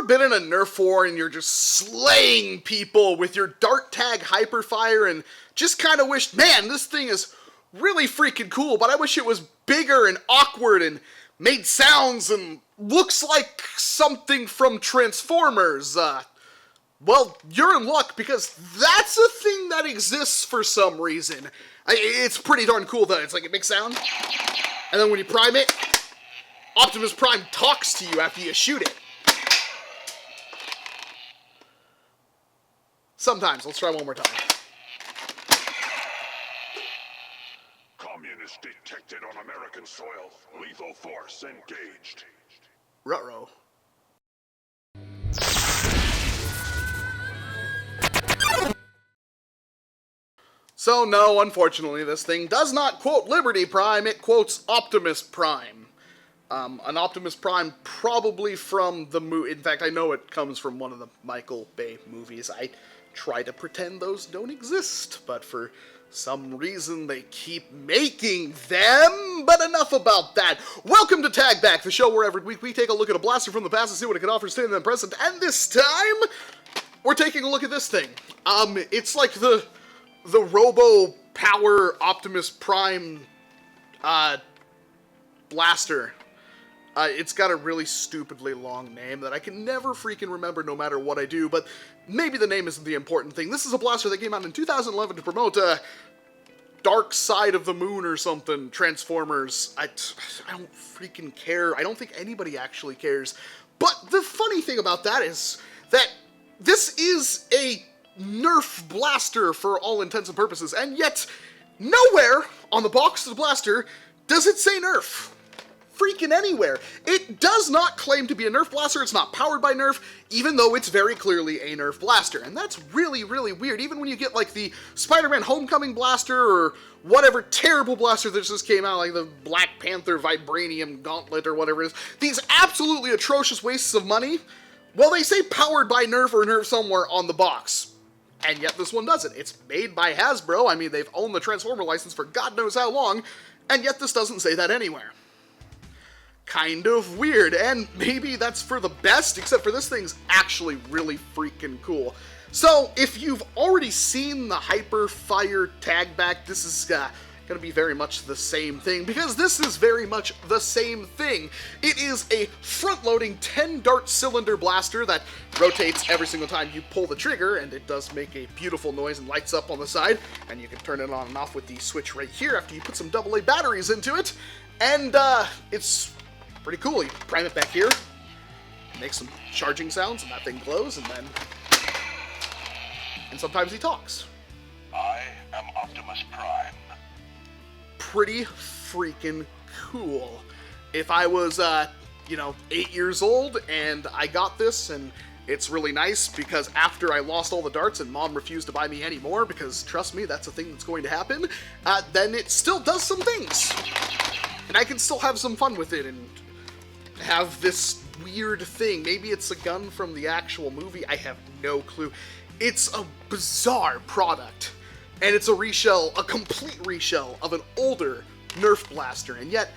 been in a Nerf war and you're just slaying people with your Dart Tag Hyperfire and just kind of wished, man, this thing is really freaking cool, but I wish it was bigger and awkward and made sounds and looks like something from Transformers? Well, you're in luck, because that's a thing that exists for some reason. It's pretty darn cool, though. It's like a big sound, and then when you prime it, Optimus Prime talks to you after you shoot it. Sometimes. Let's try one more time. Communist detected on American soil. Lethal force engaged. Ruh-roh. So no, unfortunately, this thing does not quote Liberty Prime, it quotes Optimus Prime. An Optimus Prime probably from the movie. In fact, I know it comes from one of the Michael Bay movies. I try to pretend those don't exist, but for some reason they keep making them. But enough about that. Welcome to Tag Back, the show where every week we take a look at a blaster from the past and see what it can offer today in the present. And this time, we're taking a look at this thing. It's like the Robo Power Optimus Prime blaster. It's got a really stupidly long name that I can never freaking remember no matter what I do, but maybe the name isn't the important thing. This is a blaster that came out in 2011 to promote Dark Side of the Moon or something, Transformers. I don't freaking care. I don't think anybody actually cares. But the funny thing about that is that this is a Nerf blaster for all intents and purposes, and yet nowhere on the box of the blaster does it say Nerf. Freaking anywhere. It does not claim to be a Nerf blaster, it's not powered by Nerf, even though it's very clearly a Nerf blaster. And that's really, really weird. Even when you get like the Spider-Man Homecoming blaster or whatever terrible blaster that just came out, like the Black Panther Vibranium Gauntlet or whatever it is, these absolutely atrocious wastes of money, well, they say powered by Nerf or Nerf somewhere on the box. And yet this one doesn't. It's made by Hasbro. I mean, they've owned the Transformer license for God knows how long, and yet this doesn't say that anywhere. Kind of weird, and maybe that's for the best, except for this thing's actually really freaking cool. So, if you've already seen the Hyperfire tag back, this is gonna be very much the same thing, because this is very much the same thing. It is a front-loading 10-dart cylinder blaster that rotates every single time you pull the trigger, and it does make a beautiful noise and lights up on the side, and you can turn it on and off with the switch right here after you put some AA batteries into it, and it's pretty cool. You prime it back here, make some charging sounds, and that thing glows, and sometimes he talks. I am Optimus Prime. Pretty freaking cool. If I was, 8 years old and I got this, and it's really nice because after I lost all the darts and Mom refused to buy me any more, because trust me, that's a thing that's going to happen, then it still does some things. And I can still have some fun with it and have this weird thing. Maybe it's a gun from the actual movie. I have no clue. It's a bizarre product. And it's a reshell, a complete reshell of an older Nerf blaster. And yet,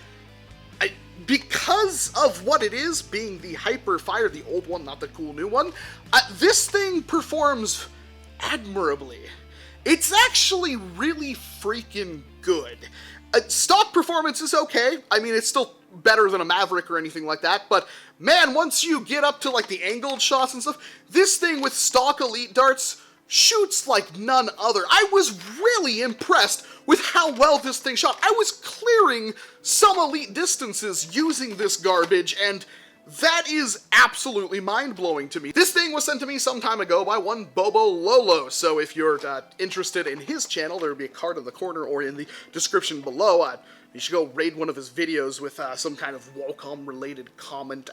because of what it is, being the Hyperfire, the old one, not the cool new one, this thing performs admirably. It's actually really freaking good. Stock performance is okay. I mean, it's still better than a Maverick or anything like that, but man, once you get up to like the angled shots and stuff, this thing with stock Elite darts shoots like none other. I was really impressed with how well this thing shot. I was clearing some Elite distances using this garbage, and that is absolutely mind-blowing to me. This thing was sent to me some time ago by one Bobo Lolo, so if you're interested in his channel, there will be a card in the corner or in the description below. You should go raid one of his videos with some kind of Walcom-related comment.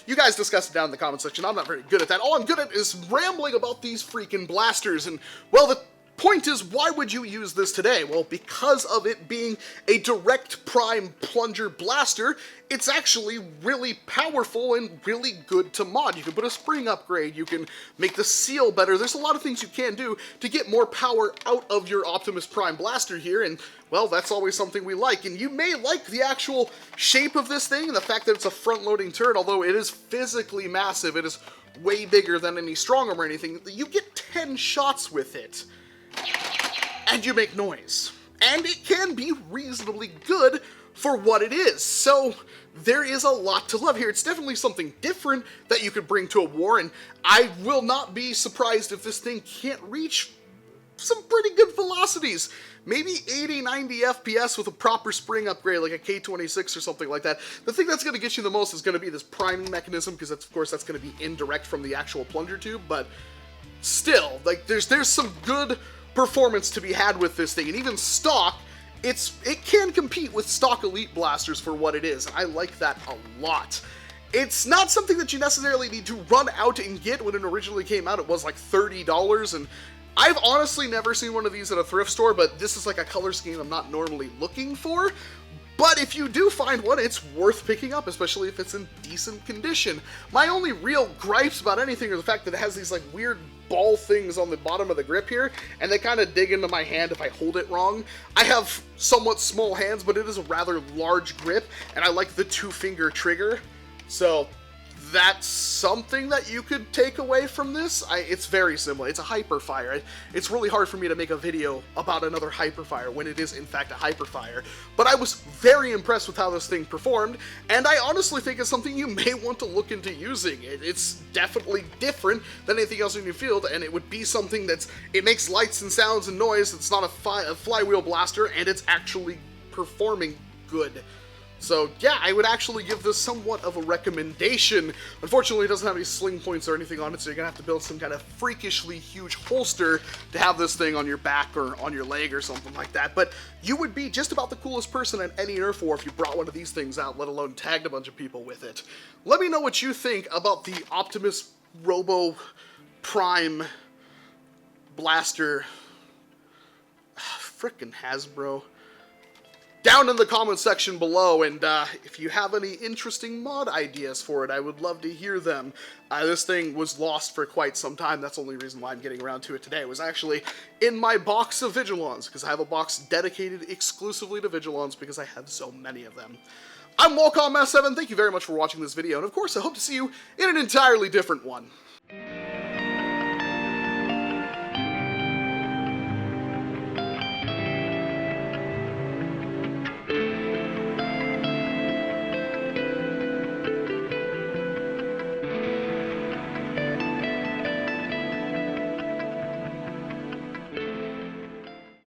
You guys discuss it down in the comment section. I'm not very good at that. All I'm good at is rambling about these freaking blasters, and, well, the Point is, why would you use this today? Well, because of it being a direct prime plunger blaster, it's actually really powerful and really good to mod. You can put a spring upgrade, you can make the seal better, there's a lot of things you can do to get more power out of your Optimus Prime blaster here, and, well, that's always something we like. And you may like the actual shape of this thing and the fact that it's a front-loading turret, although it is physically massive, it is way bigger than any strong arm or anything. You get 10 shots with it. And you make noise. And it can be reasonably good for what it is. So there is a lot to love here. It's definitely something different that you could bring to a war, and I will not be surprised if this thing can't reach some pretty good velocities. Maybe 80, 90 FPS with a proper spring upgrade like a K26 or something like that. The thing that's going to get you the most is going to be this priming mechanism, because of course that's going to be indirect from the actual plunger tube, but still, like, there's some good performance to be had with this thing, and even stock, it can compete with stock Elite blasters for what it is. I like that a lot. It's not something that you necessarily need to run out and get. When it originally came out, it was like $30, and I've honestly never seen one of these at a thrift store, but this is like a color scheme I'm not normally looking for. But if you do find one, it's worth picking up, especially if it's in decent condition. My only real gripes about anything are the fact that it has these like weird ball things on the bottom of the grip here, and they kind of dig into my hand if I hold it wrong. I have somewhat small hands, but it is a rather large grip, and I like the 2-finger trigger. So that's something that you could take away from this. It's very similar. It's a Hyperfire. It's really hard for me to make a video about another Hyperfire when it is in fact a Hyperfire. But I was very impressed with how this thing performed, and I honestly think it's something you may want to look into using. It's definitely different than anything else in your field, and it would be something it makes lights and sounds and noise. It's not a flywheel blaster, and it's actually performing good. So yeah, I would actually give this somewhat of a recommendation. Unfortunately, it doesn't have any sling points or anything on it, so you're gonna have to build some kind of freakishly huge holster to have this thing on your back or on your leg or something like that. But you would be just about the coolest person at any Nerf war if you brought one of these things out, let alone tagged a bunch of people with it. Let me know what you think about the Optimus Robo Prime Blaster. Frickin' Hasbro. Down in the comment section below, and if you have any interesting mod ideas for it, I would love to hear them. This thing was lost for quite some time. That's the only reason why I'm getting around to it today. It was actually in my box of Vigilons, because I have a box dedicated exclusively to Vigilons because I have so many of them. I'm Walcom S7, thank you very much for watching this video, and of course I hope to see you in an entirely different one.